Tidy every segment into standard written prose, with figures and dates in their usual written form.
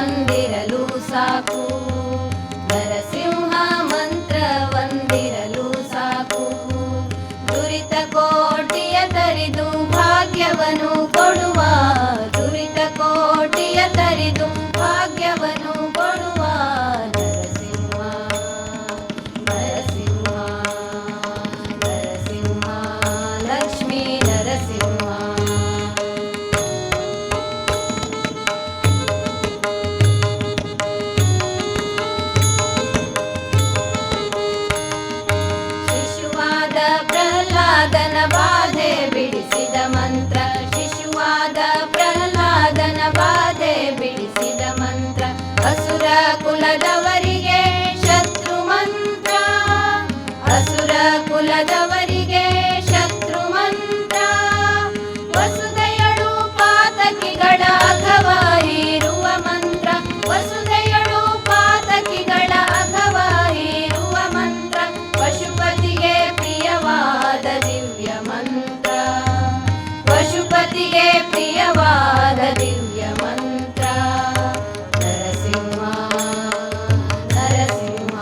ಒಂದಿರಲು ಸಾಕು, ನರಸಿಂಹ ಮಂತ್ರ ಒಂದಿರಲು ಸಾಕು. ದುರಿತ ಕೋಟಿಯ ತರಿದು ಭಾಗ್ಯವನ್ನು ಕೊಡುವ, ದುರಿತ ಕೋಟಿಯ ತರಿದು ಭಾಗ್ಯವನ್ನು ಕೊಡುವ ನರಸಿಂಹ, ನರಸಿಂಹ, ನರಸಿಂಹ, ಲಕ್ಷ್ಮೀ ನರಸಿಂಹ. ಶಿಶುವಾದ ಪ್ರಹ್ಲಾದನ ಬಾಧೆ ಬಿಡಿಸಿದ ಮಂತ್ರ, ಶಿಶುವಾದ ಪ್ರಹ್ಲಾದನ ಬಾಧೆ ಬಿಡಿಸಿದ ಮಂತ್ರ. ಅಸುರ ಕುಲದವರಿಗೆ ಶತ್ರು ಮಂತ್ರ, ಅಸುರ ಕುಲದವರಿಗೆ ಶತ್ರು ಮಂತ್ರ. ವಸುದೆಯಳು ಪಾತಕಿಗಳ ಅಘವ ಹೀರುವ ಮಂತ್ರ, ವಸುದೆಯಳು ಪಾತಕಿಗಳ ಅಘವ ಹೀರುವ ಮಂತ್ರ. ಪಶುಪತಿಗೆ ಪ್ರಿಯವಾದ ದಿವ್ಯ ಮಂತ್ರ, ಪಶುಪತಿಗೆ ಪ್ರಿಯವಾದ ದಿವ್ಯ ಮಂತ್ರ. ನರಸಿಂಹ, ನರಸಿಂಹ,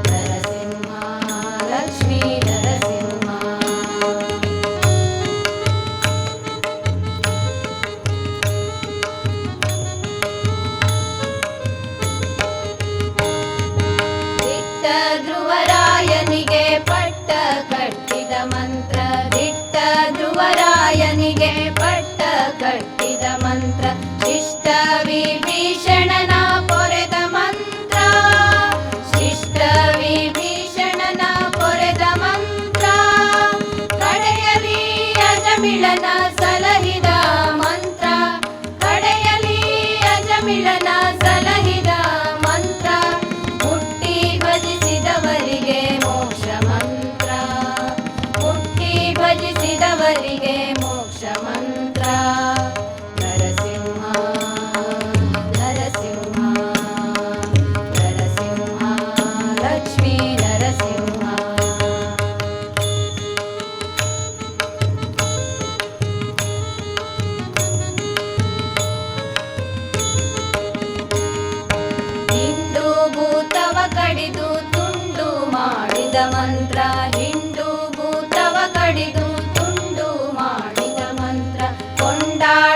ನರಸಿಂಹ, ಲಕ್ಷ್ಮೀ ನರಸಿಂಹ. ದಿಟ್ಟ ಧ್ರುವರಾಯನಿಗೆ ಪಟ್ಟ ಕಟ್ಟಿದ ಮಂತ್ರ, ದಿಟ್ಟ ಧ್ರುವರಾಯನಿಗೆ ಪಟ್ಟ ಕಟ್ಟಿದ ಮಂತ್ರ. ಶಿಷ್ಟ ವಿಭೀಷಣನ ಪೊರೆದ ಮಂತ್ರ, ಶಿಷ್ಟ ವಿಭೀಷಣನ ಪೊರೆದ ಮಂತ್ರ. ಕಡೆಯಲಿ ಅಜಮಿಳನ ಸಲಹಿದ ಮಂತ್ರ, ಕಡೆಯಲಿ ಅಜಮಿಳನ ಸಲಹಿದ ಮಂತ್ರ. ಹುಟ್ಟಿ ಭಜಿಸಿದವರಿಗೆ ಮೋಕ್ಷ ಮಂತ್ರ, ಹುಟ್ಟಿ ಭಜಿಸಿದವರಿಗೆ ಮೋಕ್ಷ ಮಂತ್ರ. ನರಸಿಂಹ, ನರಸಿಂಹ, ನರಸಿಂಹ, ಲಕ್ಷ್ಮೀ ನರಸಿಂಹ. ಹಿಂಡು ಭೂತವ ಕಡಿದು ತುಂಡು ಮಾಡಿದ ಮಂತ್ರ, ಹಿಂಡು ಭೂತವ ಕಡಿದು ತುಂಡು ಮಾಡಿದ ಮಂತ್ರ. ಕೊಂಡಾಡ